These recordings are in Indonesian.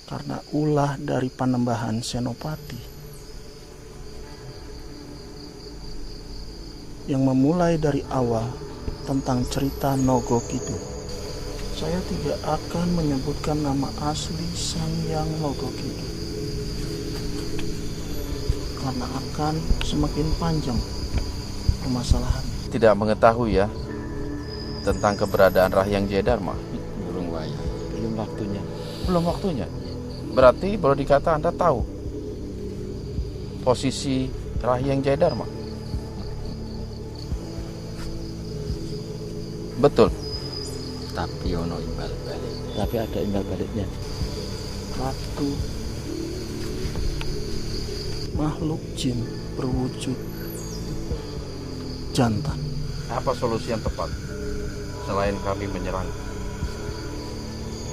karena ulah dari Panembahan Senopati yang memulai dari awal tentang cerita Nogo Kidul. Saya tidak akan menyebutkan nama asli Sang Hyang Nogo Kidul karena akan semakin panjang permasalahan. Tidak mengetahui ya tentang keberadaan Rahyang Jayadharma? Belum waktunya. Belum waktunya. Berarti boleh dikata Anda tahu posisi Rahyang Jayadharma? Betul. Tapi ono imbal balik. Tapi ada imbal baliknya. Ratu makhluk jin berwujud jantan. Apa solusi yang tepat selain kami menyerang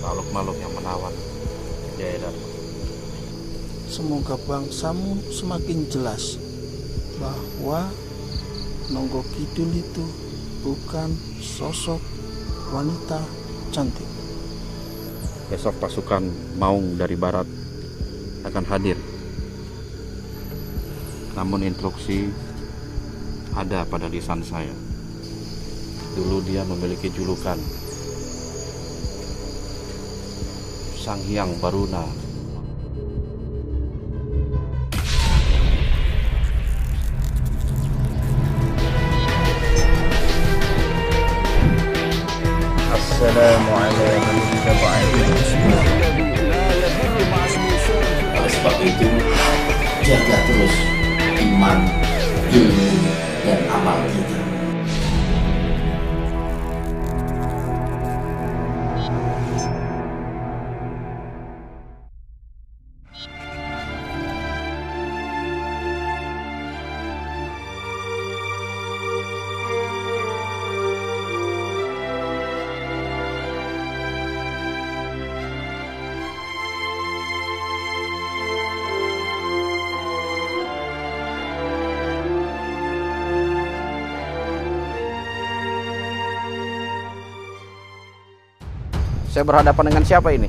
makhluk-makhluk yang menawan Jayadharma? Semoga bangsamu semakin jelas bahwa Nogo Kidul itu bukan sosok wanita cantik. Besok pasukan Maung dari barat akan hadir. Namun instruksi ada pada lisan saya. Dulu dia memiliki julukan Sang Hyang Baruna. Assalamualaikum warahmatullahi wabarakatuh. Oleh sebab itu, jaga terus iman, ilmu, dan amal kita. Saya berhadapan dengan siapa ini?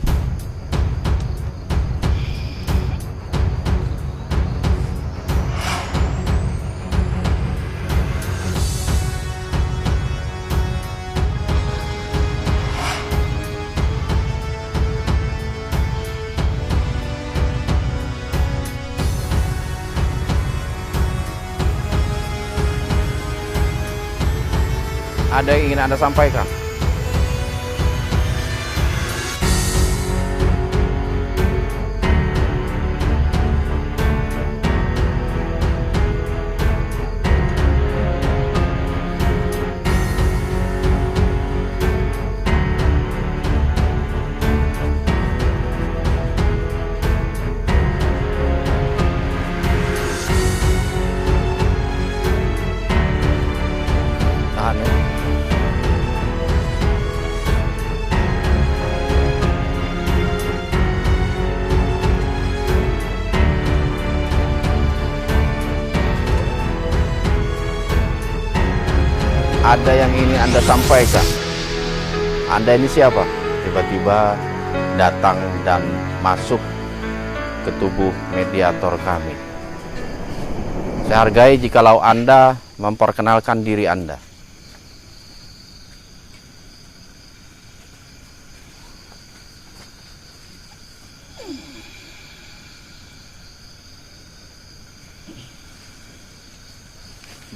Ada yang ingin Anda sampaikan? Tahan ya. Ada yang ingin Anda sampaikan? Anda ini siapa? Tiba-tiba datang dan masuk ke tubuh mediator kami. Saya hargai jikalau Anda memperkenalkan diri Anda.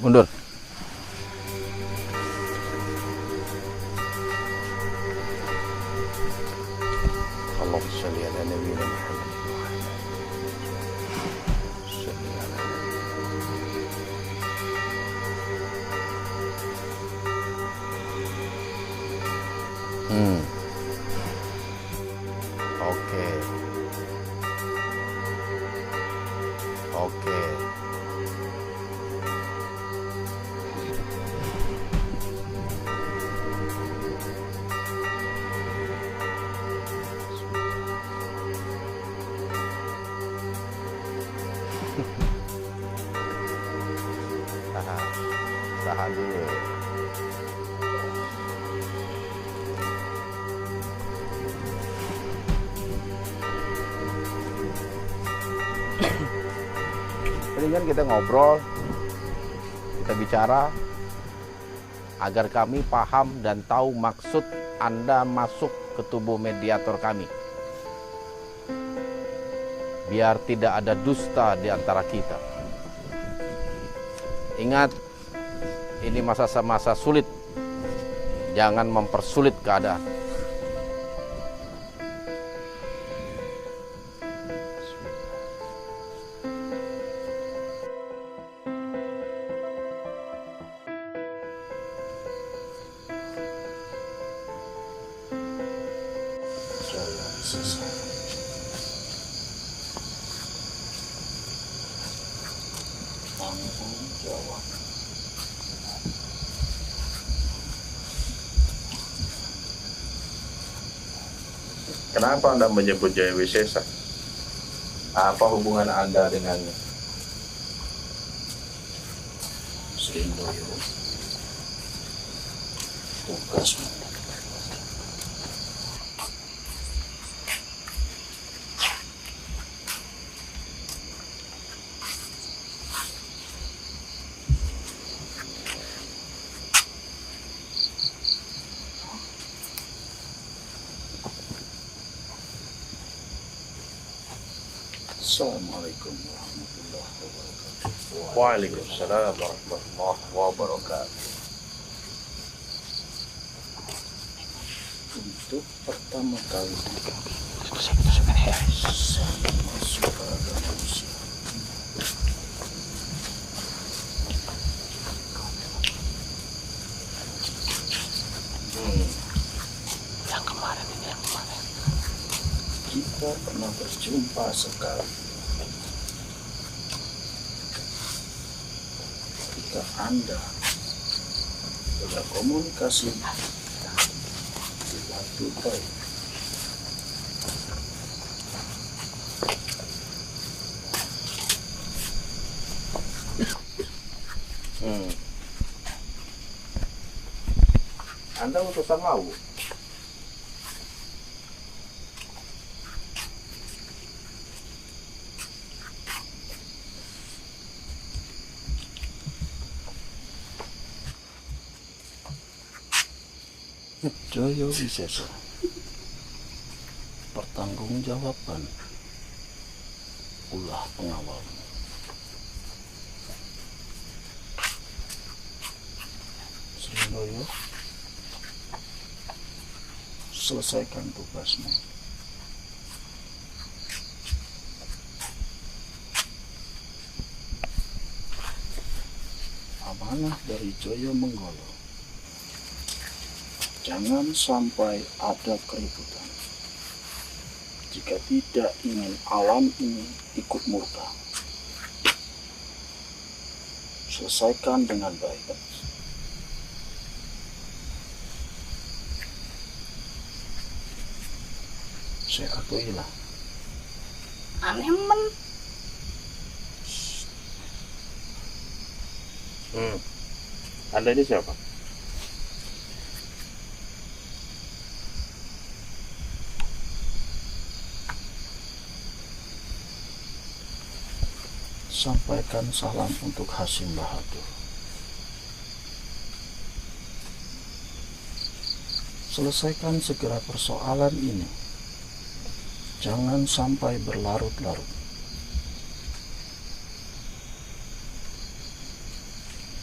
Mundur. Allahumma shalli ala nabiyyina Muhammad. Shalli ala Oke. Oke. Tahan dulu. mendingan kita ngobrol, kita bicara agar kami paham dan tahu maksud Anda masuk ke tubuh mediator kami. Biar tidak ada dusta di antara kita. Ingat, ini masa-masa sulit. Jangan mempersulit keadaan. Kenapa Anda menyebut Jaya Wisesa? Apa hubungan Anda dengannya? Srindoyo, tugasmu. Assalamualaikum warahmatullahi wabarakatuh. Waalaikumsalam warahmatullahi wabarakatuh. Untuk pertama kali saya masuk ke agama Islam. Kita pernah berjumpa sekali ketika Anda berkomunikasi di Batu Baik. Anda utusan Lawu? Jaya Wisesa, pertanggungjawaban ulah pengawalmu. Srindoyo, selesaikan tugasmu. Amanah dari Jaya Menggolo. Jangan sampai ada keributan. Jika tidak ingin alam ini ikut murka, selesaikan dengan baik. Saya akuilah. Aneh men. Anda ini siapa? Sampaikan salam untuk Hasim Bahadur. Selesaikan segera persoalan ini. Jangan sampai berlarut-larut.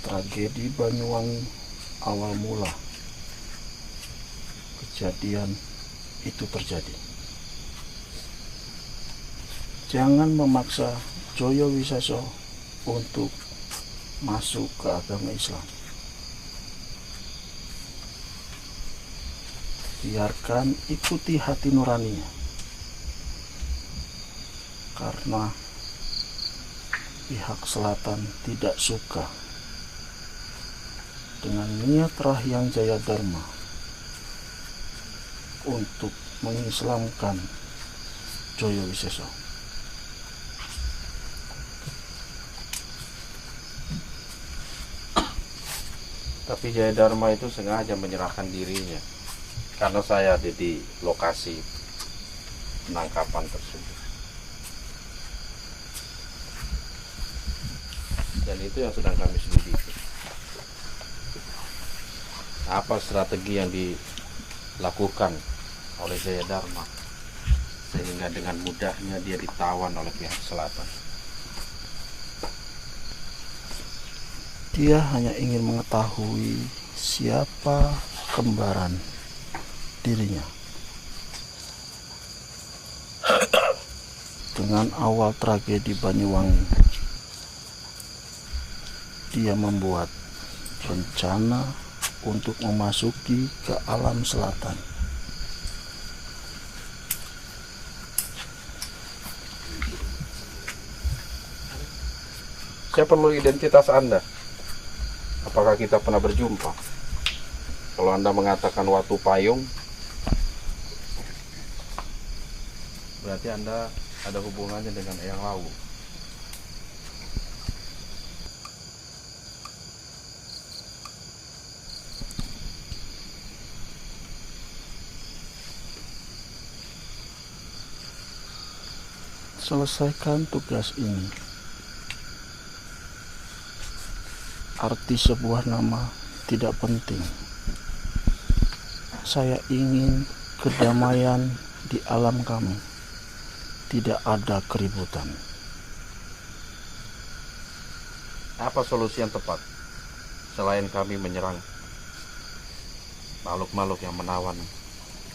Tragedi Banyuwangi awal mula kejadian itu terjadi. Jangan memaksa Jaya Wisesa untuk masuk ke agama Islam. Biarkan ikuti hati nuraninya, karena pihak selatan tidak suka dengan niat Rahyang Jayadharma untuk mengislamkan Jaya Wisesa. Tapi Jayadharma itu sengaja menyerahkan dirinya karena saya ada di lokasi penangkapan tersebut. Dan itu yang sedang kami selidiki. Apa strategi yang dilakukan oleh Jaya Dharma sehingga dengan mudahnya dia ditawan oleh pihak selatan? Dia hanya ingin mengetahui siapa kembaran dirinya. Dengan awal tragedi Banyuwangi, dia membuat rencana untuk memasuki ke alam selatan. Saya perlu identitas Anda. Apakah kita pernah berjumpa? Kalau Anda mengatakan Watu Payung, berarti Anda ada hubungannya dengan Eyang Lawu. Selesaikan tugas ini. Arti sebuah nama tidak penting. Saya ingin kedamaian di alam kami. Tidak ada keributan. Apa solusi yang tepat selain kami menyerang makhluk-makhluk yang menawan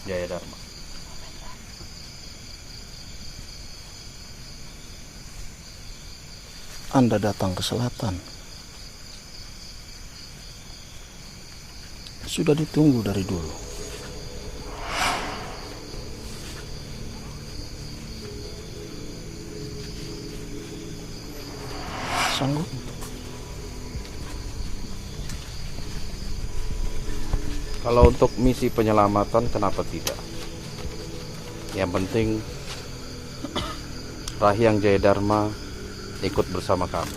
Jaya Dharma? Anda datang ke selatan. Sudah ditunggu dari dulu. Sanggup? Kalau untuk misi penyelamatan, kenapa tidak? Yang penting Rahyang Jaya Dharma ikut bersama kami.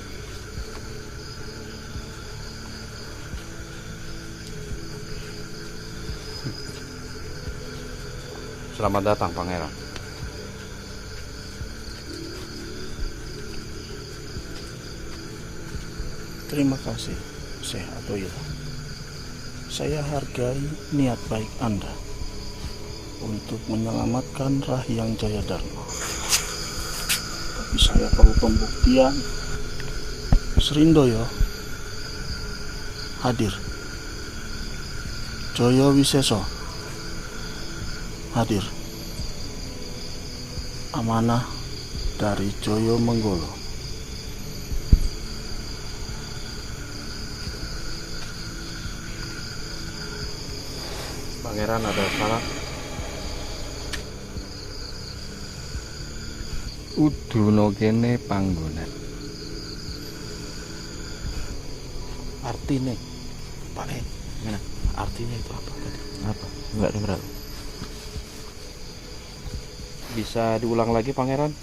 Selamat datang, Pangeran. Terima kasih, Syekh Athoillah. Saya hargai niat baik Anda untuk menyelamatkan Rahyang Jaya Dharma. Tapi saya perlu pembuktian. Srindoyo hadir. Joyo Wiseso hadir. Amanah dari Joyo Menggolo. Pangeran, ada syarat? Uduna kene panggonan. Artinya, Pak gimana? Artinya itu apa tadi? Apa? Enggak dengar. Bisa diulang lagi, Pangeran?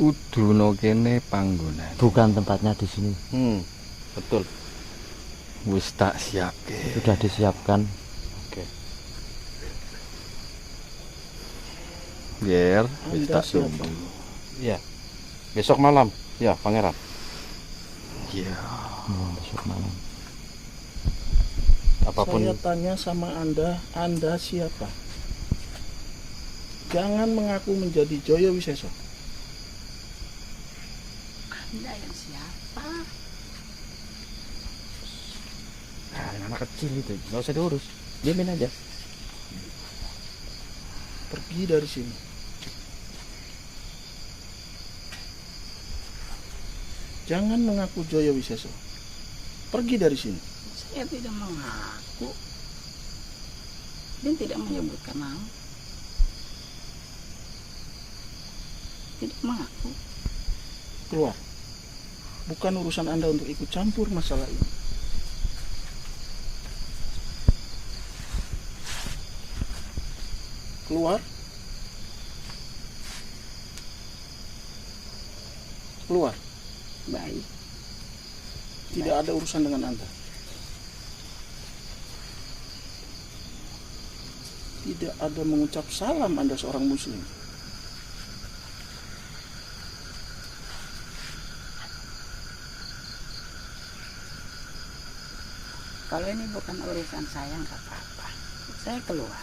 Uduna kene panggonan. Bukan tempatnya di sini. Betul. Wis tak siapke. Sudah disiapkan. Oke. Biar wis Anda tak siapa? tunggu. Iya. Besok malam, ya, Pangeran. Iya. Besok malam. Apapun. Saya tanya sama Anda siapa? Jangan mengaku menjadi Joyo Wiseso. Anda yang siapa? Anak kecil itu, nggak usah diurus. Diamin aja. Pergi dari sini. Jangan mengaku Joyo Wiseso. Pergi dari sini. Saya tidak mengaku. Dan tidak menyebutkan nama. Tidak mengaku. Keluar. Bukan urusan Anda untuk ikut campur masalah ini. Keluar. Keluar. Baik. Tidak ada urusan dengan Anda. Tidak ada mengucap salam Anda seorang muslim. Kalau ini bukan urusan saya nggak apa-apa. Saya keluar.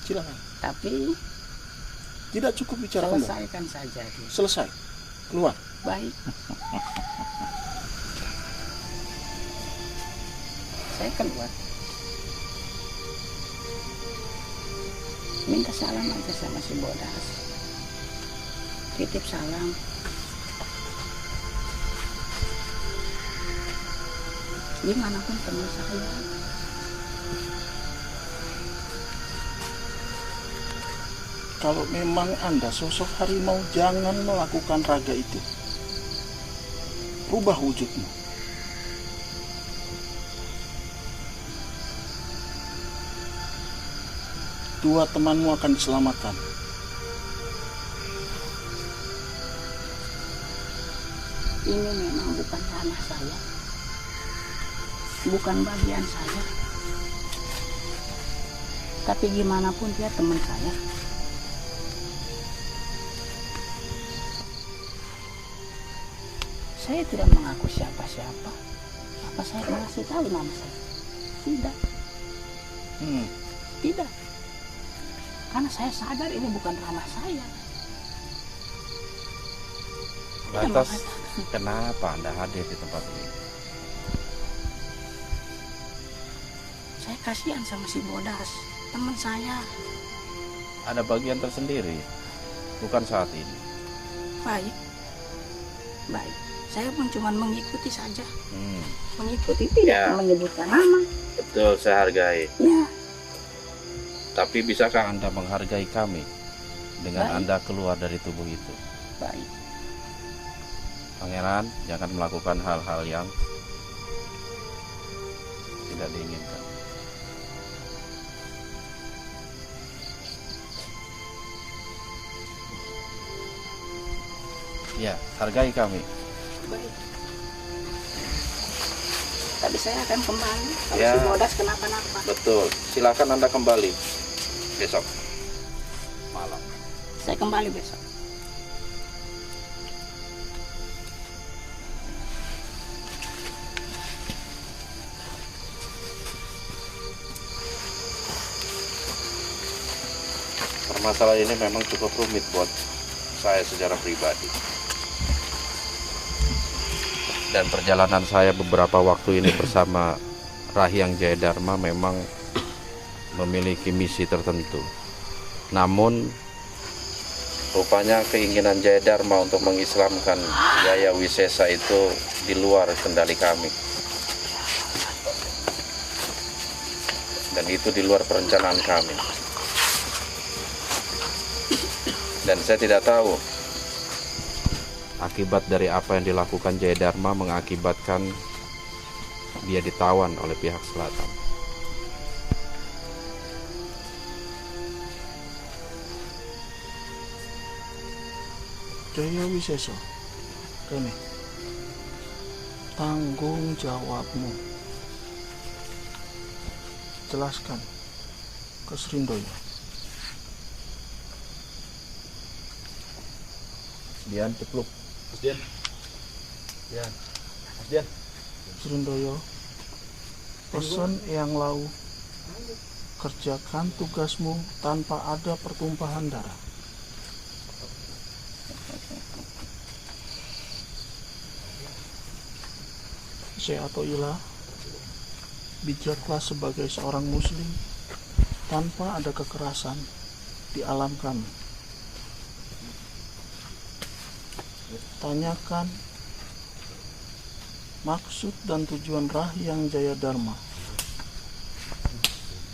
Silakan. Tapi Tidak cukup bicara kembali. selesaikan saja dulu. Selesai. Keluar. Baik. Saya keluar. Minta salam aja sama si Bodas. Titip salam. Dimanapun teman saya. Kalau memang Anda sosok harimau, jangan melakukan raga itu. Rubah wujudmu. Dua temanmu akan diselamatkan. Ini memang bukan ranah saya. Bukan bagian saya. Tapi gimana pun dia teman saya. Saya tidak mengaku siapa-siapa. Apa saya masih tahu nama saya? Tidak. Tidak. Karena saya sadar ini bukan ranah saya. Lantas kenapa Anda hadir di tempat ini? Saya kasihan sama si Bodas, teman saya. Ada bagian tersendiri, bukan saat ini. Baik. Baik. Saya pun cuma mengikuti saja. Mengikuti, Ya. tidak menyebutkan nama. Betul, saya hargai. Ya, Tapi bisakah Anda menghargai kami dengan Baik. Anda keluar dari tubuh itu? baik. Pangeran, jangan melakukan hal-hal yang tidak diinginkan. Ya, hargai kami. Baik. Tapi saya akan kembali kalau Ya. si Bodas kenapa-napa. Betul, silakan Anda kembali besok malam. Saya kembali besok. Permasalahan ini memang cukup rumit buat saya secara pribadi. Dan perjalanan saya beberapa waktu ini bersama Rahyang Jayadharma memang memiliki misi tertentu. Namun rupanya keinginan Jayadharma untuk mengislamkan Jaya Wisesa itu di luar kendali kami. Dan itu di luar perencanaan kami. Dan saya tidak tahu akibat dari apa yang dilakukan Jayadharma mengakibatkan dia ditawan oleh pihak selatan. Jaya Wiseso, Rene, tanggung jawabmu. Jelaskan ke Srindoyo. Dian cepluk. Dian. Dian. Dian. Srindoyo, pesan yang lau, kerjakan tugasmu tanpa ada pertumpahan darah. Saya atau Ila, bijaklah sebagai seorang muslim tanpa ada kekerasan di alam kami. Tanyakan maksud dan tujuan Rahyang Jayadharma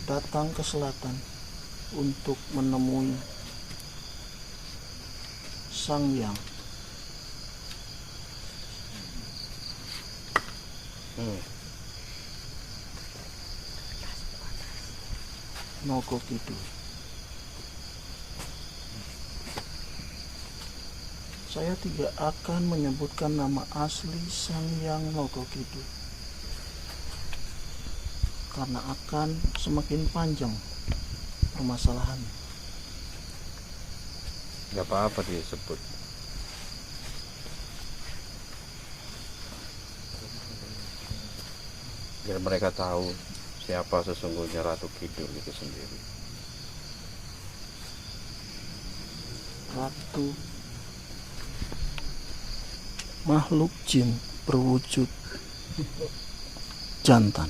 datang ke selatan untuk menemui Sang Hyang. Nogo Kidul. Saya tidak akan menyebutkan nama asli Sang Hyang Nogo Kidul karena akan semakin panjang permasalahannya. Gak apa-apa disebut. biar mereka tahu siapa sesungguhnya Ratu Kidul itu sendiri. Ratu, makhluk jin berwujud jantan.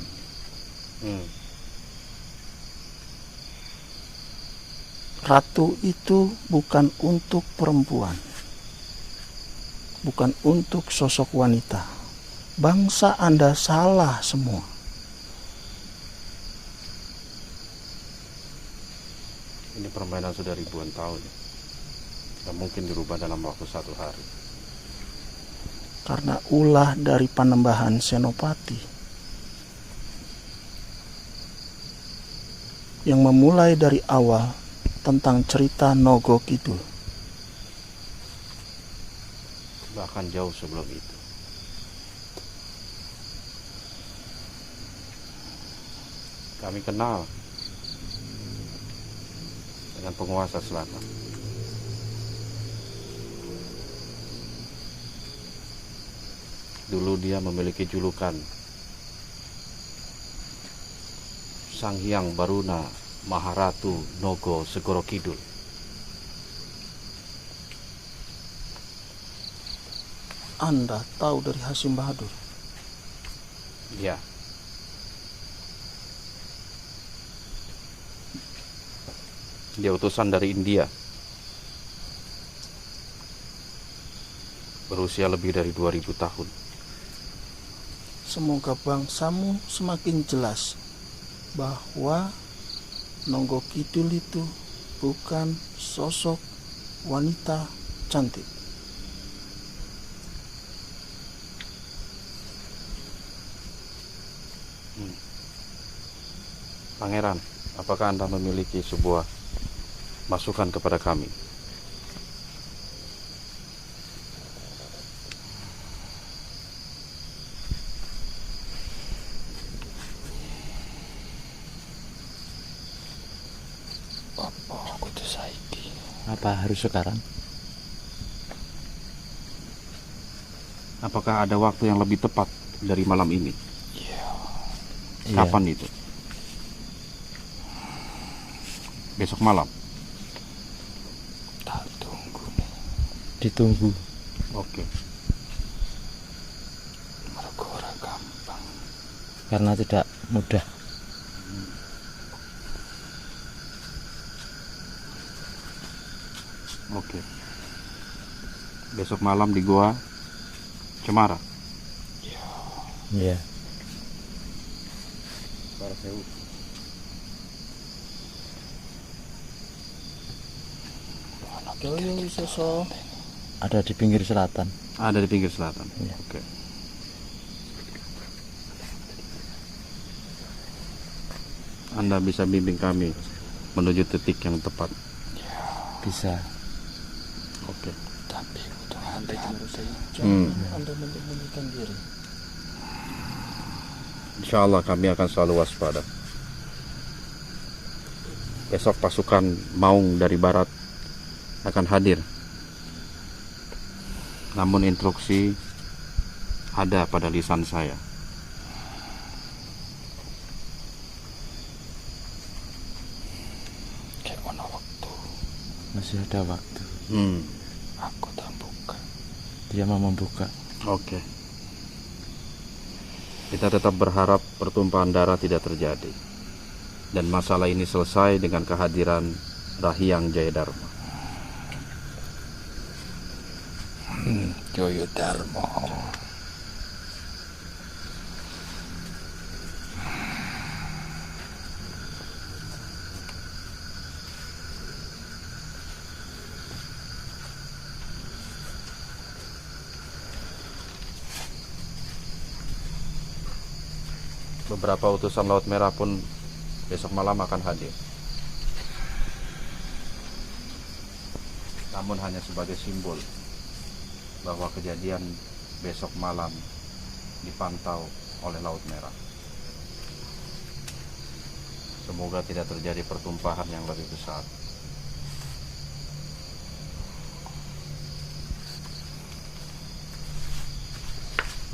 Ratu itu bukan untuk perempuan, bukan untuk sosok wanita. Bangsa Anda salah semua. Ini permainan sudah ribuan tahun, tidak mungkin dirubah dalam waktu 1 hari. Karena ulah dari Panembahan Senopati yang memulai dari awal tentang cerita Nogo Kidul. Bahkan jauh sebelum itu. Kami kenal dengan penguasa selatan. Dulu dia memiliki julukan Sang Hyang Baruna Maharatu Nogo Segoro Kidul. Anda tahu dari Hasim Bahadur? Ya. Dia utusan dari India. Berusia lebih dari 2000 tahun. Semoga bangsamu semakin jelas bahwa Nogo Kidul itu bukan sosok wanita cantik. Pangeran, apakah Anda memiliki sebuah masukan kepada kami? Apa harus sekarang? Apakah ada waktu yang lebih tepat dari malam ini? Iya. Kapan itu? Besok malam? Tak tunggu nih. Ditunggu. Oke. Ora gampang. Karena tidak mudah. Oke. Besok malam di Goa Cemara. Iya. Joyo Wiseso Ada di pinggir selatan. Ada di pinggir selatan. Iya. Oke. Anda bisa bimbing kami menuju titik yang tepat. Bisa. Oke. Tapi butuh hati-hati. Jangan Anda menyembunyikan diri. Insya Allah kami akan selalu waspada. Besok pasukan Maung dari barat akan hadir. Namun instruksi ada pada lisan saya. Kayak mana waktu? Masih ada waktu. Aku tak buka. Dia mau membuka. Oke. Kita tetap berharap pertumpahan darah tidak terjadi. Dan masalah ini selesai dengan kehadiran Rahyang Jayadharma. Joyo Darmo. Beberapa utusan Laut Merah pun besok malam akan hadir. Namun hanya sebagai simbol bahwa kejadian besok malam dipantau oleh Laut Merah. Semoga tidak terjadi pertumpahan yang lebih besar.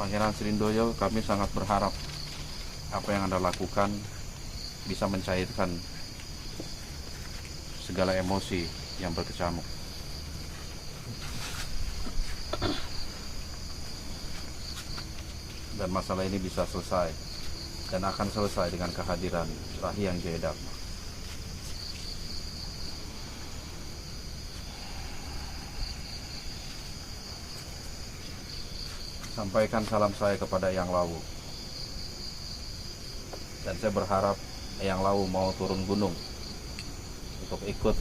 Pangeran Srindoyo, kami sangat berharap apa yang Anda lakukan bisa mencairkan segala emosi yang berkecamuk. Dan masalah ini bisa selesai dan akan selesai dengan kehadiran Rahyang Jayadharma. Sampaikan salam saya kepada Eyang Lawu. Dan saya berharap Eyang Lawu mau turun gunung untuk ikut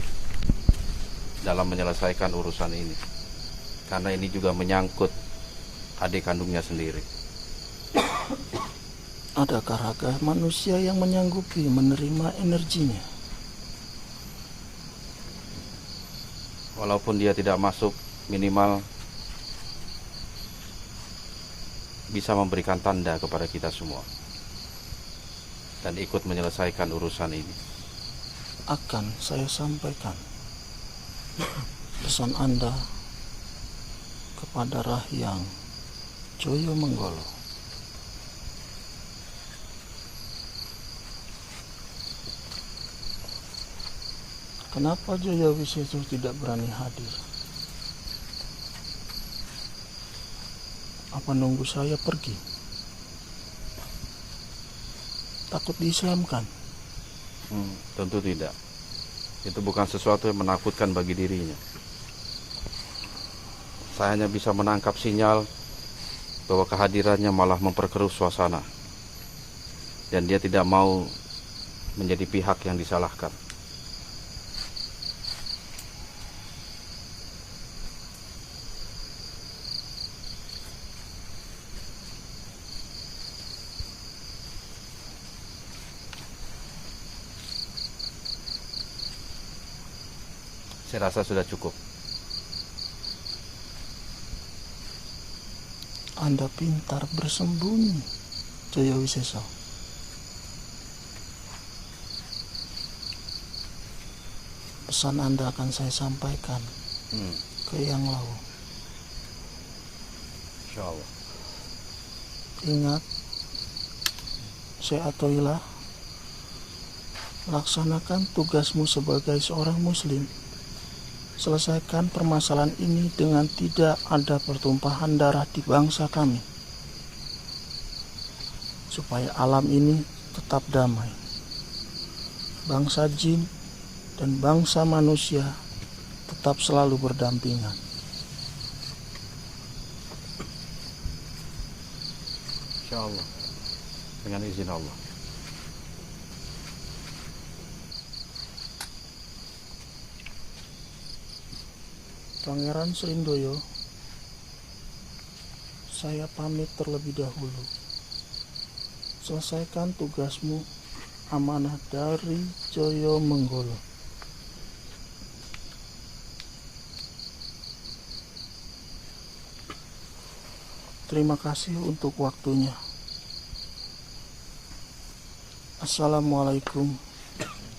dalam menyelesaikan urusan ini. Karena ini juga menyangkut adik kandungnya sendiri. Adakah raga manusia yang menyanggupi menerima energinya? Walaupun dia tidak masuk, minimal bisa memberikan tanda kepada kita semua dan ikut menyelesaikan urusan ini. Akan saya sampaikan pesan Anda kepada Rahyang Joyomenggolo. Kenapa Jaya Wiseso tidak berani hadir? Apa nunggu saya pergi? Takut diislamkan? Tentu tidak. Itu bukan sesuatu yang menakutkan bagi dirinya. Saya hanya bisa menangkap sinyal bahwa kehadirannya malah memperkeruh suasana. Dan dia tidak mau menjadi pihak yang disalahkan. Saya rasa sudah cukup. Anda pintar bersembunyi, Jaya Wiseso. Pesan Anda akan saya sampaikan ke Eyang Lawu. Insyaallah. Ingat, Syekh Athoillah, laksanakan tugasmu sebagai seorang muslim. Selesaikan permasalahan ini dengan tidak ada pertumpahan darah di bangsa kami, supaya alam ini tetap damai. Bangsa jin dan bangsa manusia tetap selalu berdampingan. Insyaallah. Dengan izin Allah. Pangeran Srindoyo, saya pamit terlebih dahulu. Selesaikan tugasmu, amanah dari Joyomenggolo. Terima kasih untuk waktunya. Assalamualaikum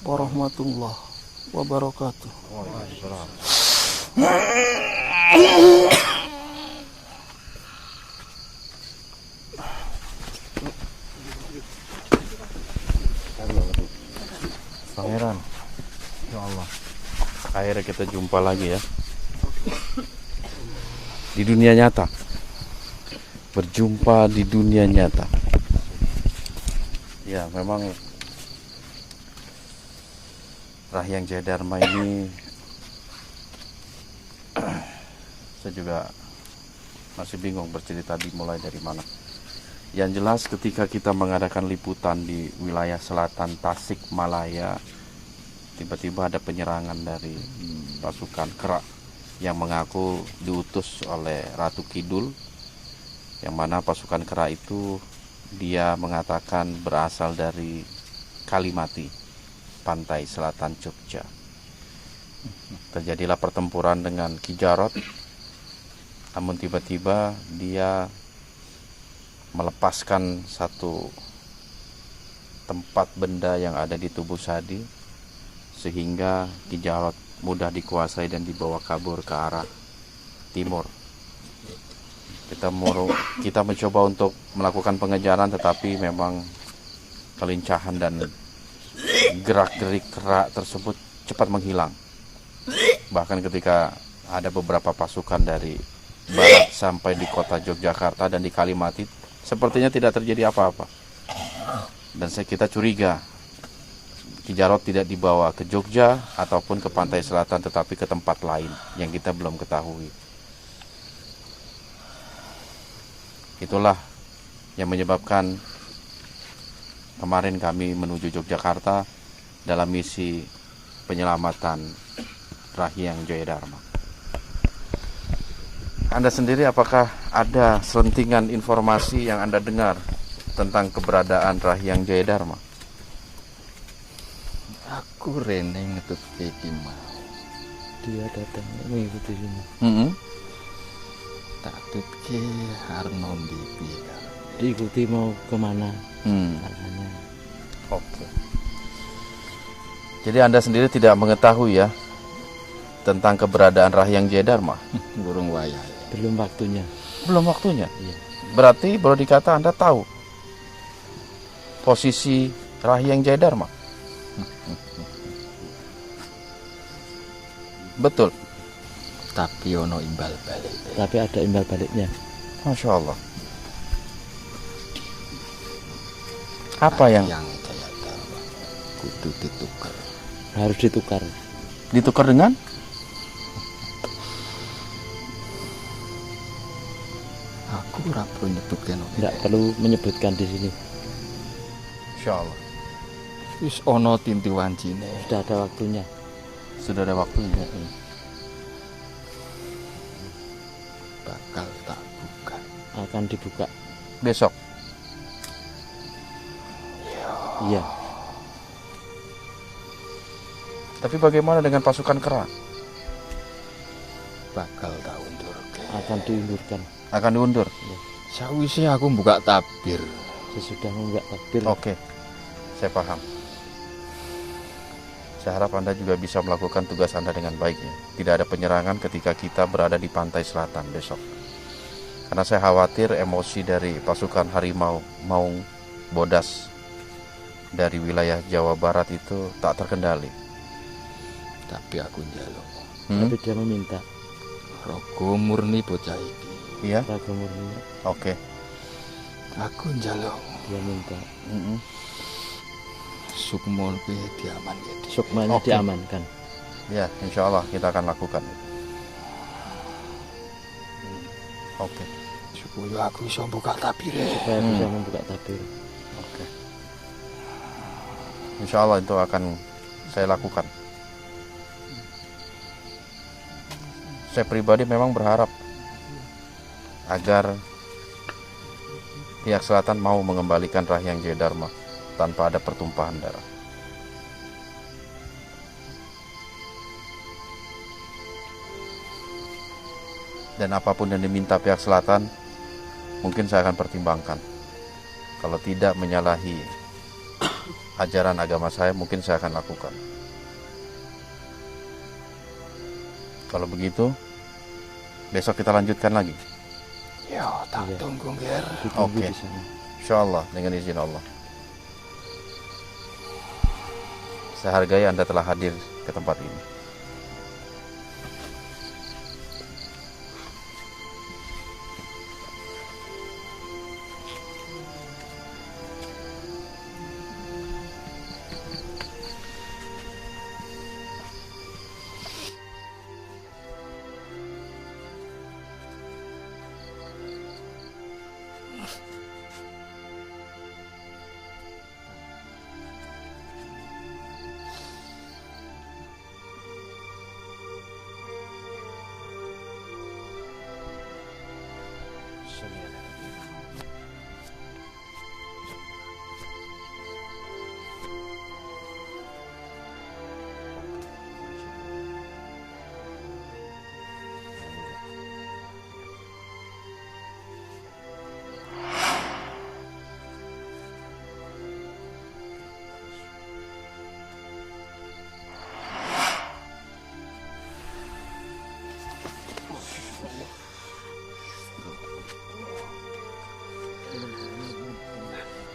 warahmatullahi wabarakatuh. Waalaikumsalam. Pangeran, Ya Allah. Akhirnya kita jumpa lagi ya. Di dunia nyata. Berjumpa di dunia nyata. Ya, memang Rahyang Jayadharma ini saya juga masih bingung bercerita dimulai dari mana. Yang jelas ketika kita mengadakan liputan di wilayah selatan Tasikmalaya, tiba-tiba ada penyerangan dari pasukan Kerak yang mengaku diutus oleh Ratu Kidul, yang mana pasukan Kerak itu dia mengatakan berasal dari Kalimati, pantai selatan Jogja. Terjadilah pertempuran dengan Ki Jarot, namun tiba-tiba dia melepaskan satu tempat benda yang ada di tubuh Sadi, sehingga Ki Jarot mudah dikuasai dan dibawa kabur ke arah timur. Kita mencoba untuk melakukan pengejaran, tetapi memang kelincahan dan gerak-gerik kerak tersebut cepat menghilang. Bahkan ketika ada beberapa pasukan dari barat sampai di kota Yogyakarta dan di Kalimati, sepertinya tidak terjadi apa-apa. Dan kita curiga Ki Jarot tidak dibawa ke Jogja ataupun ke pantai selatan, tetapi ke tempat lain yang kita belum ketahui. Itulah yang menyebabkan kemarin kami menuju Yogyakarta dalam misi penyelamatan Rahyang Jayadharma. Anda sendiri apakah ada selentingan informasi yang Anda dengar tentang keberadaan Rahyang Jayadharma? Aku rene ngetut iki mau. Dia datang mengikuti sini. Tak tutke arep nombi piye. Diikuti mau kemana? Arahnya. Oke. Jadi Anda sendiri tidak mengetahui ya tentang keberadaan Rahyang Jayadharma? Burung wayah. Belum waktunya. Belum waktunya? Iya. Berarti boleh dikata Anda tahu posisi Rahyang Jayadharma? Betul. Tapi ono imbal balik. Tapi ada imbal baliknya. Masya Allah. Apa yang Jayadharma kudu ditukar. Harus ditukar. Ditukar dengan? Aku ora perlu nyebutkan. Tidak perlu menyebutkan di sini. Insya Allah. Wis ono tinti wancine. Sudah ada waktunya. Sudah ada waktunya. Bakal tak buka. Akan dibuka Besok. Iya. Tapi bagaimana dengan pasukan kera? Bakal tak undur. Akan diundurkan. Akan diundur? Ya. Sawise aku buka tabir. Sesudah membuka tabir. Oke. Saya paham. Saya harap Anda juga bisa melakukan tugas Anda dengan baik ya. Tidak ada penyerangan ketika kita berada di pantai selatan besok. Karena saya khawatir emosi dari pasukan harimau Maung Bodas dari wilayah Jawa Barat itu tak terkendali. Tapi aku njaluk. Tapi dia meminta rogo murni bocah iki. Iya? Rogo murni. Oke. Aku njaluk. Dia minta. Sukmon pe diamankan. Sukmanya diamankan. Ya, insya Allah kita akan lakukan. Oke. Supaya aku bisa buka tabir. Supaya bisa membuka tabir. Oke. Insya Allah itu akan saya lakukan. Saya pribadi memang berharap agar pihak selatan mau mengembalikan Rahyang Jayadharma tanpa ada pertumpahan darah. Dan apapun yang diminta pihak selatan, mungkin saya akan pertimbangkan. Kalau tidak menyalahi ajaran agama saya, mungkin saya akan lakukan. Kalau begitu, besok kita lanjutkan lagi. Ya, tak tunggu, Ger. Oke. Insya Allah, dengan izin Allah. Saya hargai Anda telah hadir ke tempat ini.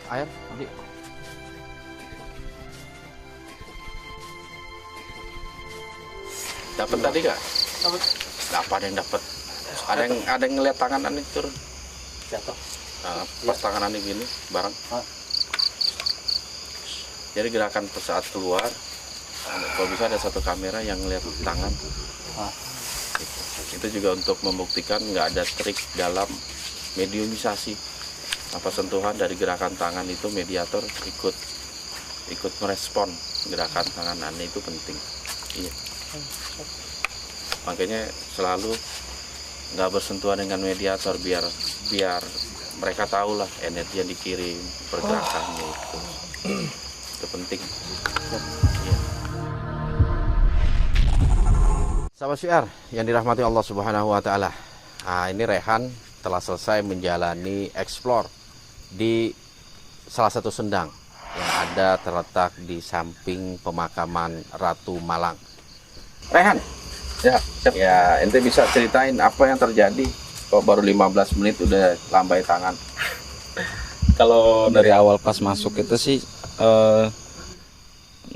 Air, adik. Dapat tadi nggak? Dapat. Apa ada yang dapat? Ada yang ngeliat tangan Ani turun. Jatuh. Pas tangan Ani gini, bareng. Jadi gerakan saat keluar, kalau bisa ada satu kamera yang ngeliat tangan. Itu juga untuk membuktikan nggak ada trik dalam mediumisasi. Apa sentuhan dari gerakan tangan itu mediator ikut merespon gerakan tangan Ani itu penting. Iya. Makanya selalu nggak bersentuhan dengan mediator biar mereka tahu lah energi yang dikirim, pergerakannya itu penting. Iya. Sahabat Syiar yang dirahmati Allah Subhanahu wa taala. Ini Rehan telah selesai menjalani explore di salah satu sendang yang ada terletak di samping pemakaman Ratu Malang. Rehan, ya ente bisa ceritain apa yang terjadi kok baru 15 menit udah lambai tangan. Kalau dari awal pas masuk itu sih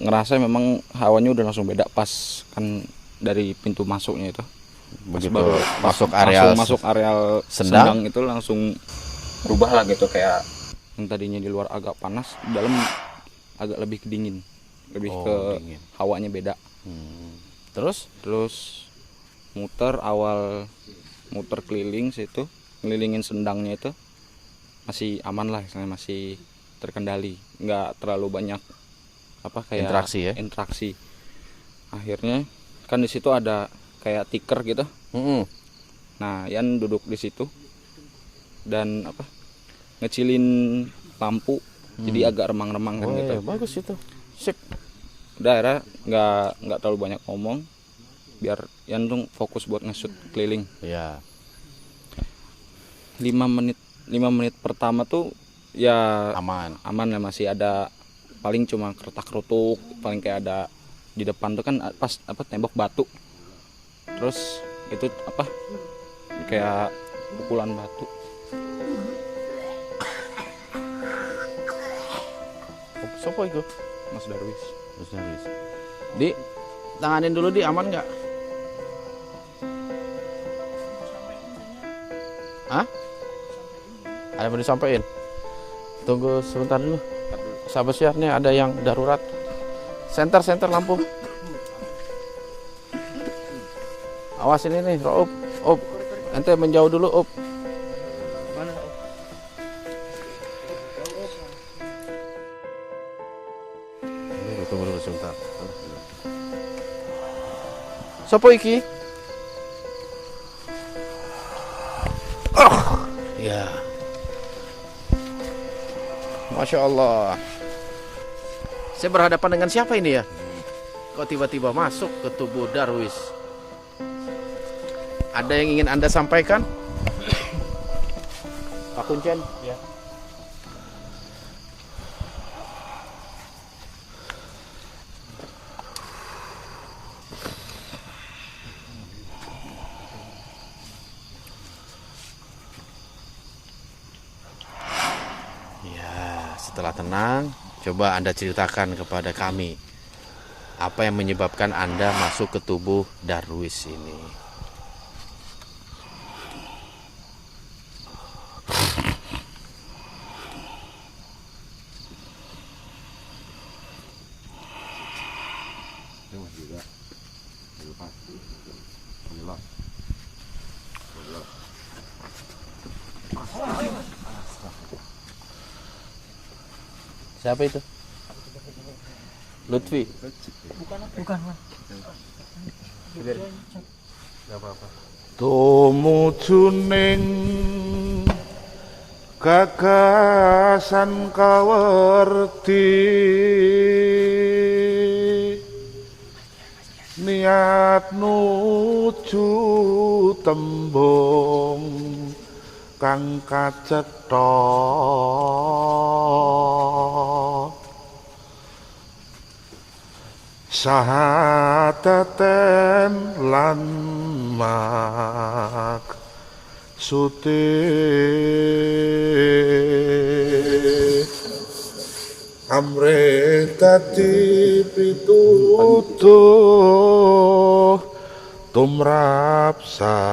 ngerasa memang hawanya udah langsung beda pas kan dari pintu masuknya itu. Begitu masuk areal sendang itu langsung berubah lah gitu, kayak yang tadinya di luar agak panas, di dalam agak lebih kedingin, lebih dingin. Hawanya beda. Terus muter keliling situ, ngelilingin sendangnya itu masih aman lah, masih terkendali, nggak terlalu banyak kayak interaksi. Akhirnya kan di situ ada kayak tiker gitu. Nah, Yan duduk di situ dan ngecilin lampu, jadi agak remang-remang kan gitu. Iya, bagus itu. Sip. Udah akhirnya nggak terlalu banyak ngomong, biar Yan tuh fokus buat nge-shoot keliling. Iya. 5 menit pertama tuh ya aman ya, masih ada paling cuma keretak-kerutuk, paling kayak ada di depan tuh kan pas tembok batu. Terus itu kayak pukulan batu. Sopo itu? Mas Darwis. Di tanganin dulu, di aman nggak? Hah? Ada yang mau disampaikan? Tunggu sebentar dulu. Sahabat Syiar nih ada yang darurat. Senter lampu. Awas ini nih, Op. Ente menjauh dulu, Op. Mana? Tunggu dulu sebentar. Sopo iki? Ya. Masya Allah. Saya berhadapan dengan siapa ini ya? Kok tiba-tiba masuk ke tubuh Darwis? Ada yang ingin Anda sampaikan? Pak Kuncen? Ya. Setelah tenang, coba Anda ceritakan kepada kami apa yang menyebabkan Anda masuk ke tubuh Darwis ini. Siapa itu? Lutfi? Bukan. Tumujuning gagasan kawerti, niat nuju tembung kang kacetha, sahadaten lan maksude amre dadi pitutuh tumrap sakung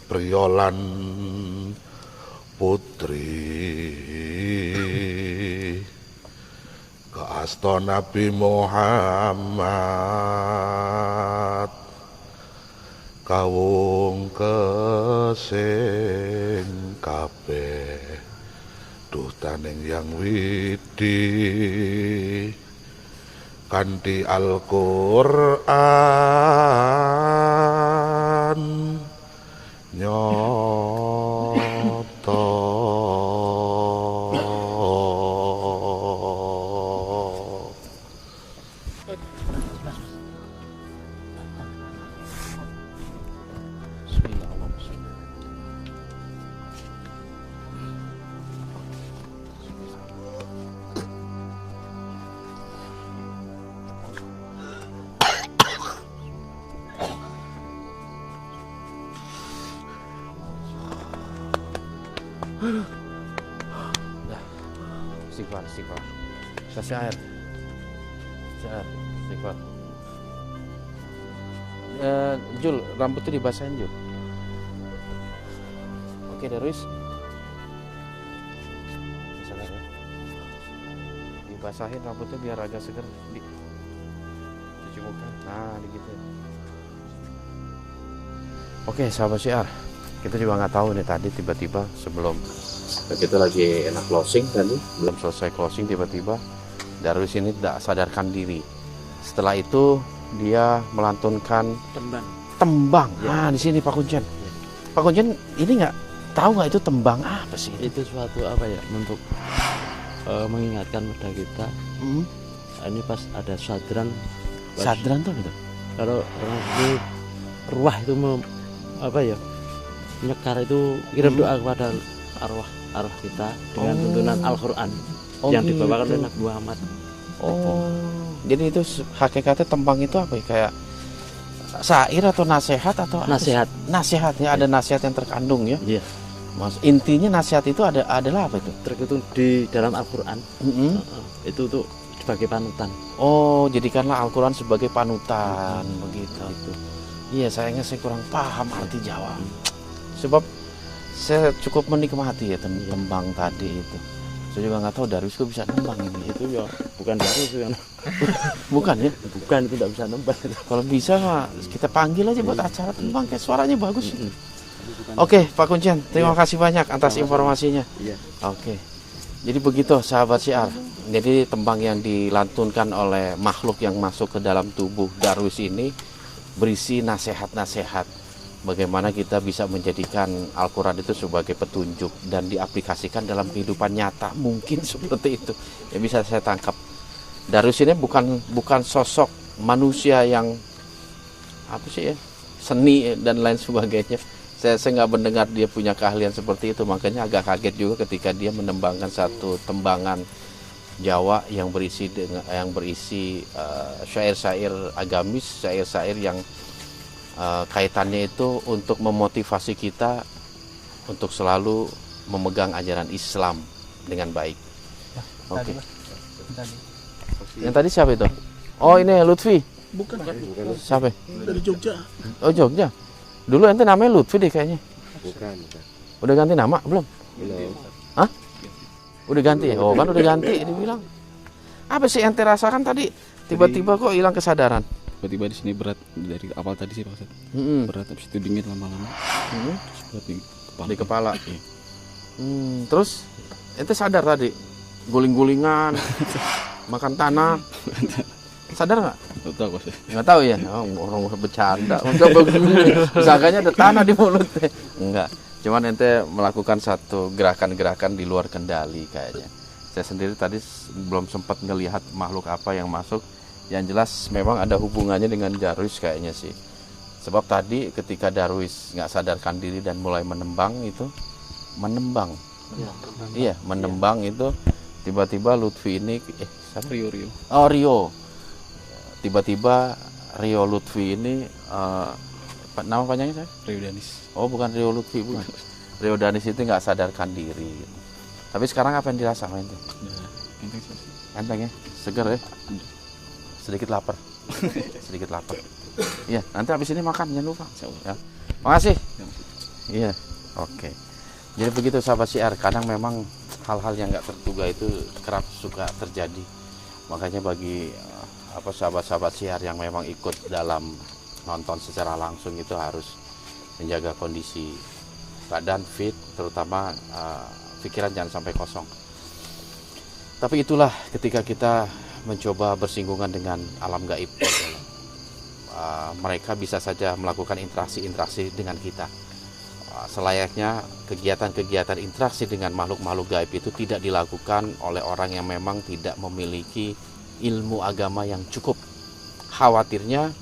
priolan putri keasta Nabi Muhammad kawung kesing kabeh duhtaning yang widi kanthi Al-Qur'an nyoto. Istighfar. Kasih air. Istighfar. Jul, rambutnya dibasahin Jul. Oke, Darwis. Salah ya. Dibasahin rambutnya biar agak seger. Cuci muka. Nah, gitu. Oke, sahabat syiar. Kita juga nggak tahu nih tadi tiba-tiba sebelum kita lagi enak closing tadi, belum selesai closing tiba-tiba Darwis ini tidak sadarkan diri. Setelah itu dia melantunkan tembang. Ya. Nah, di sini Pak Kuncen. Ya. Pak Kuncen ini nggak tahu nggak itu tembang apa sih? Itu suatu apa ya, untuk mengingatkan pada kita. Ini pas ada sadran. Sadran tuh gitu. Kalau orang itu ruah itu apa ya? Nyekar itu kirim doa kepada arwah kita dengan tuntunan Al-Qur'an yang dibawakan oleh Nabi Muhammad. Jadi itu hakikatnya tembang itu apa ya? Kayak syair atau nasihat atau nasihat. Nasihat ya, ada nasihat yang terkandung ya. Iya. Mas, intinya nasihat itu adalah apa itu? Terkutun di dalam Al-Qur'an. Itu tuh sebagai panutan. Oh, jadikanlah Al-Qur'an sebagai panutan begitu. Itu. Iya, sayangnya saya kurang paham arti Jawa. Sebab saya cukup menikmati ya tembang tadi itu. Saya juga nggak tahu Darwis kok bisa nembang ini. Itu ya bukan Darwis kan. Bukan ya? Bukan, itu tidak bisa nembang. Kalau bisa mah kita panggil aja buat acara tembang, kayak suaranya bagus. Oke, Pak Kuncen, terima kasih banyak atas informasinya. Iya. Oke. Jadi begitu sahabat syiar. Jadi tembang yang dilantunkan oleh makhluk yang masuk ke dalam tubuh Darwis ini berisi nasihat-nasihat. Bagaimana kita bisa menjadikan Al-Quran itu sebagai petunjuk dan diaplikasikan dalam kehidupan nyata. Mungkin seperti itu yang bisa saya tangkap. Darwis ini bukan sosok manusia yang apa sih ya, seni dan lain sebagainya. Saya nggak mendengar dia punya keahlian seperti itu. Makanya agak kaget juga ketika dia menembangkan satu tembangan Jawa yang berisi syair-syair agamis, syair-syair yang kaitannya itu untuk memotivasi kita untuk selalu memegang ajaran Islam dengan baik. Oke. Yang tadi siapa itu? Oh, ini Lutfi. Bukan. Siapa? Dari Jogja. Oh, Jogja. Dulu ente namanya Lutfi deh kayaknya. Bukan. Udah ganti nama belum? Belum. Hah? Udah ganti ya? Oh, kan udah ganti dibilang. Apa sih ente rasakan tadi? Tiba-tiba kok hilang kesadaran? Tiba-tiba di sini berat dari awal tadi sih Pak Ustaz. Berat, habis itu dingin lama-lama. Terus berat di kepala. Iya. Terus ente sadar tadi guling-gulingan, makan tanah. Sadar nggak? Nggak tahu Pak. Nggak tahu ya. Oh, orang bercanda. Sangkanya ada tanah di mulutnya. Enggak. Cuman ente melakukan satu gerakan-gerakan di luar kendali kayaknya. Saya sendiri tadi belum sempat ngelihat makhluk apa yang masuk. Yang jelas memang ada hubungannya dengan Darwis kayaknya sih. Sebab tadi ketika Darwis nggak sadarkan diri dan mulai menembang itu, menembang. Itu tiba-tiba Lutfi ini Rio. Oh, Rio. Tiba-tiba Rio Lutfi ini nama panjangnya saya? Rio Danis. Oh, bukan Rio Lutfi, bukan. Rio Danis itu nggak sadarkan diri. Tapi sekarang apa yang dirasakan itu? Enteng sih. Enteng ya? Seger ya? Sedikit lapar. Sedikit lapar. Iya, nanti habis ini makan jangan lupa. Ya. Makasih. Iya. Oke. Jadi begitu sahabat siar, kadang memang hal-hal yang nggak terduga itu kerap suka terjadi. Makanya bagi sahabat-sahabat siar yang memang ikut dalam nonton secara langsung itu harus menjaga kondisi badan fit, terutama pikiran jangan sampai kosong. Tapi itulah ketika kita mencoba bersinggungan dengan alam gaib. Mereka bisa saja melakukan interaksi-interaksi dengan kita. Selayaknya kegiatan-kegiatan interaksi dengan makhluk-makhluk gaib itu tidak dilakukan oleh orang yang memang tidak memiliki ilmu agama yang cukup. Khawatirnya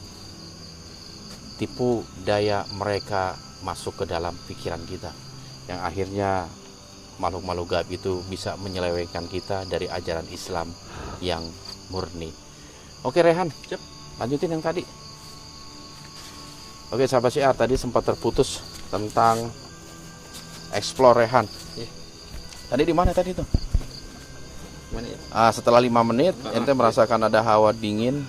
tipu daya mereka masuk ke dalam pikiran kita, yang akhirnya makhluk-makhluk gaib itu bisa menyelewengkan kita dari ajaran Islam yang murni. Oke Rehan, lanjutin yang tadi. Oke sahabat siar, tadi sempat terputus tentang explore Rehan. Tadi di mana tadi tuh? Setelah 5 menit ente merasakan ada hawa dingin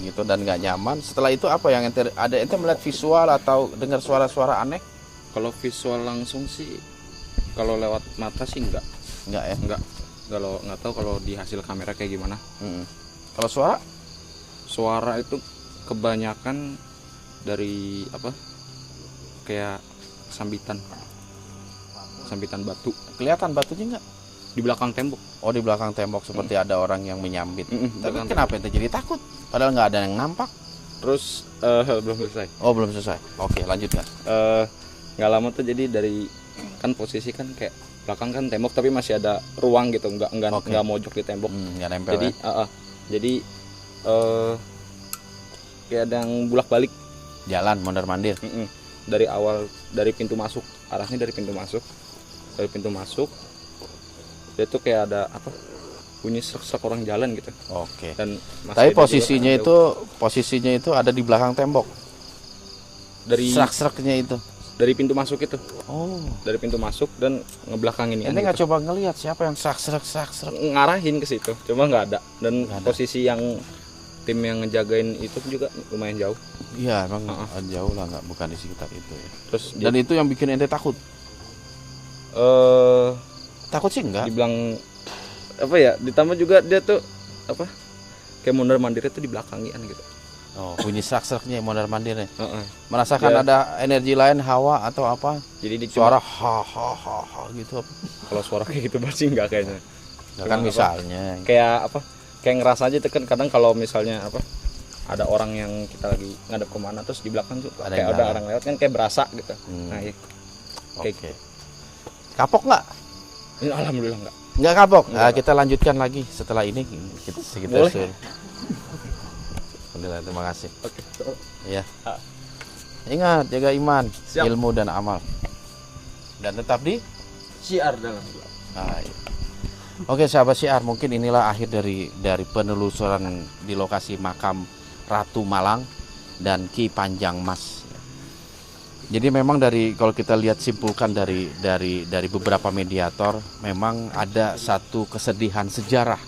gitu dan nggak nyaman. Setelah itu apa yang ente melihat visual atau dengar suara-suara aneh? Kalau visual langsung sih, kalau lewat mata sih enggak ya? Enggak. Kalau nggak tahu kalau di hasil kamera kayak gimana. Kalau suara itu kebanyakan dari kayak sambitan batu. Kelihatan batunya nggak? Di belakang tembok. Oh, di belakang tembok seperti ada orang yang menyambit. Tapi kenapa ente jadi takut? Padahal nggak ada yang nampak. Terus belum selesai. Oh, belum selesai. Oke, lanjutkan. Nggak lama tuh, jadi dari kan posisi kan kayak belakang kan tembok tapi masih ada ruang gitu, nggak mojok di tembok. Nggak nempel. Jadi jadi kayak ada yang bulak-balik jalan mondar-mandir. Dari awal, dari pintu masuk, arahnya dari pintu masuk dia tuh kayak ada bunyi serak-serak orang jalan gitu. Oke. Dan tapi posisinya itu ada di belakang tembok. Dari serak-seraknya itu dari pintu masuk itu. Oh, dari pintu masuk dan ngebelakangin ini. Ente nggak coba ngelihat siapa yang serak-serak ngarahin ke situ, cuma nggak ada. Dan posisi yang tim yang ngejagain itu juga lumayan jauh. Iya, emang jauh lah, bukan di sekitar itu ya. Terus dan itu yang bikin ente takut? Takut sih enggak. Dibilang ditambah juga dia tuh kayak mondar-mandir itu di belakangnya gitu. Oh, bunyi serak-seraknya mondar-mandirnya. Merasakan ada energi lain, hawa atau apa? Jadi suara ha gitu. Kalau suara kayak gitu pasti enggak kayaknya. Kan misalnya kayak kayak ngerasa aja tuh kan kadang kalau misalnya ada orang yang kita lagi ngadep kemana terus di belakang tuh kayak ada orang lewat kan kayak berasa gitu. Nah, iya. Oke. Kapok nggak? Alhamdulillah nggak. Nggak kapok. Nah, kita lanjutkan lagi setelah ini. Boleh. Alhamdulillah, terima kasih. Oke. Iya. Ingat, jaga iman, ilmu dan amal. Dan tetap di siar dalam. Oke sahabat siar, mungkin inilah akhir dari penelusuran di lokasi makam Ratu Malang dan Ki Panjang Mas. Jadi memang kalau kita lihat simpulkan dari beberapa mediator, memang ada satu kesedihan sejarah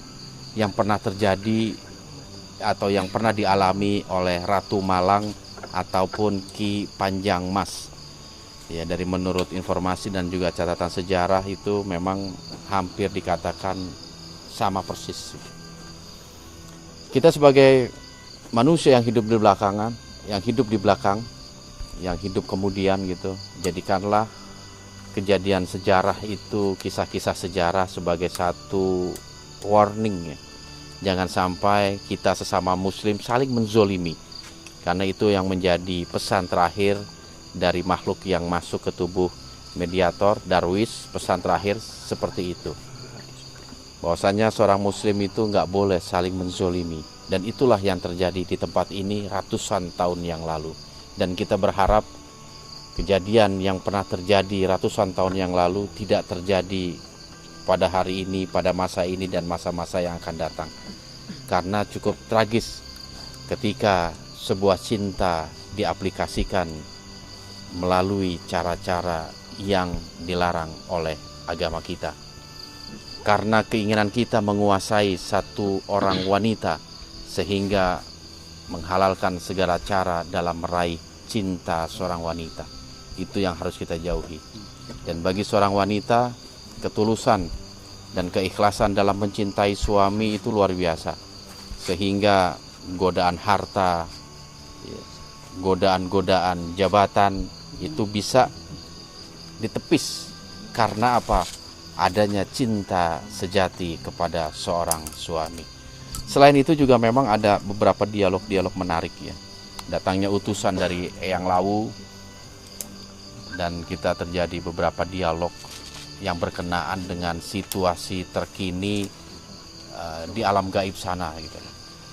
yang pernah terjadi atau yang pernah dialami oleh Ratu Malang ataupun Ki Panjang Mas. Ya, dari menurut informasi dan juga catatan sejarah itu memang hampir dikatakan sama persis. Kita sebagai manusia yang hidup di belakang, yang hidup kemudian gitu, jadikanlah kejadian sejarah itu, kisah-kisah sejarah sebagai satu warning ya. Jangan sampai kita sesama muslim saling menzolimi, karena itu yang menjadi pesan terakhir dari makhluk yang masuk ke tubuh mediator Darwis. Pesan terakhir seperti itu, bahwasanya seorang muslim itu nggak boleh saling menzolimi, dan itulah yang terjadi di tempat ini ratusan tahun yang lalu. Dan kita berharap kejadian yang pernah terjadi ratusan tahun yang lalu tidak terjadi pada hari ini, pada masa ini dan masa-masa yang akan datang, karena cukup tragis ketika sebuah cinta diaplikasikan melalui cara-cara yang dilarang oleh agama kita. Karena keinginan kita menguasai satu orang wanita, sehingga menghalalkan segala cara dalam meraih cinta seorang wanita. Itu yang harus kita jauhi. Dan bagi seorang wanita, ketulusan dan keikhlasan dalam mencintai suami itu luar biasa. Sehingga godaan harta, godaan-godaan jabatan itu bisa ditepis. Karena apa? Adanya cinta sejati kepada seorang suami. Selain itu juga memang ada beberapa dialog-dialog menarik ya. Datangnya utusan dari Eyang Lawu, dan kita terjadi beberapa dialog yang berkenaan dengan situasi terkini di alam gaib sana gitu.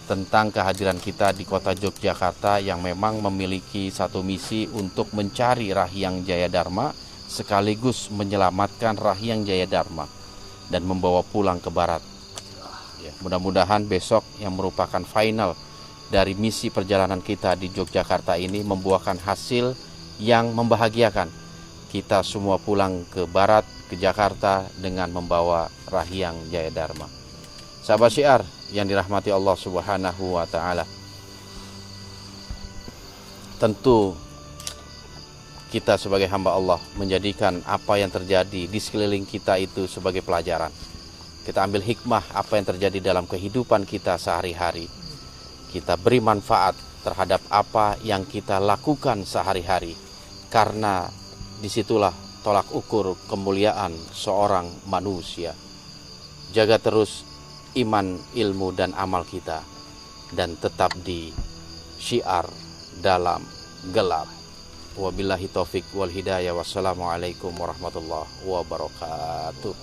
Tentang kehadiran kita di kota Yogyakarta yang memang memiliki satu misi untuk mencari Rahyang Jayadharma sekaligus menyelamatkan Rahyang Jayadharma dan membawa pulang ke barat. Ya, mudah-mudahan besok yang merupakan final dari misi perjalanan kita di Yogyakarta ini membuahkan hasil yang membahagiakan. Kita semua pulang ke barat, ke Jakarta dengan membawa Rahyang Jayadharma. Sahabat Syiar yang dirahmati Allah Subhanahu wa Ta'ala, tentu kita sebagai hamba Allah menjadikan apa yang terjadi di sekeliling kita itu sebagai pelajaran. Kita ambil hikmah apa yang terjadi dalam kehidupan kita sehari-hari. Kita beri manfaat terhadap apa yang kita lakukan sehari-hari. Karena disitulah tolak ukur kemuliaan seorang manusia. Jaga terus iman, ilmu, dan amal kita, dan tetap di syiar dalam gelap. Wabillahi taufik wal hidayah. Wassalamualaikum warahmatullahi wabarakatuh.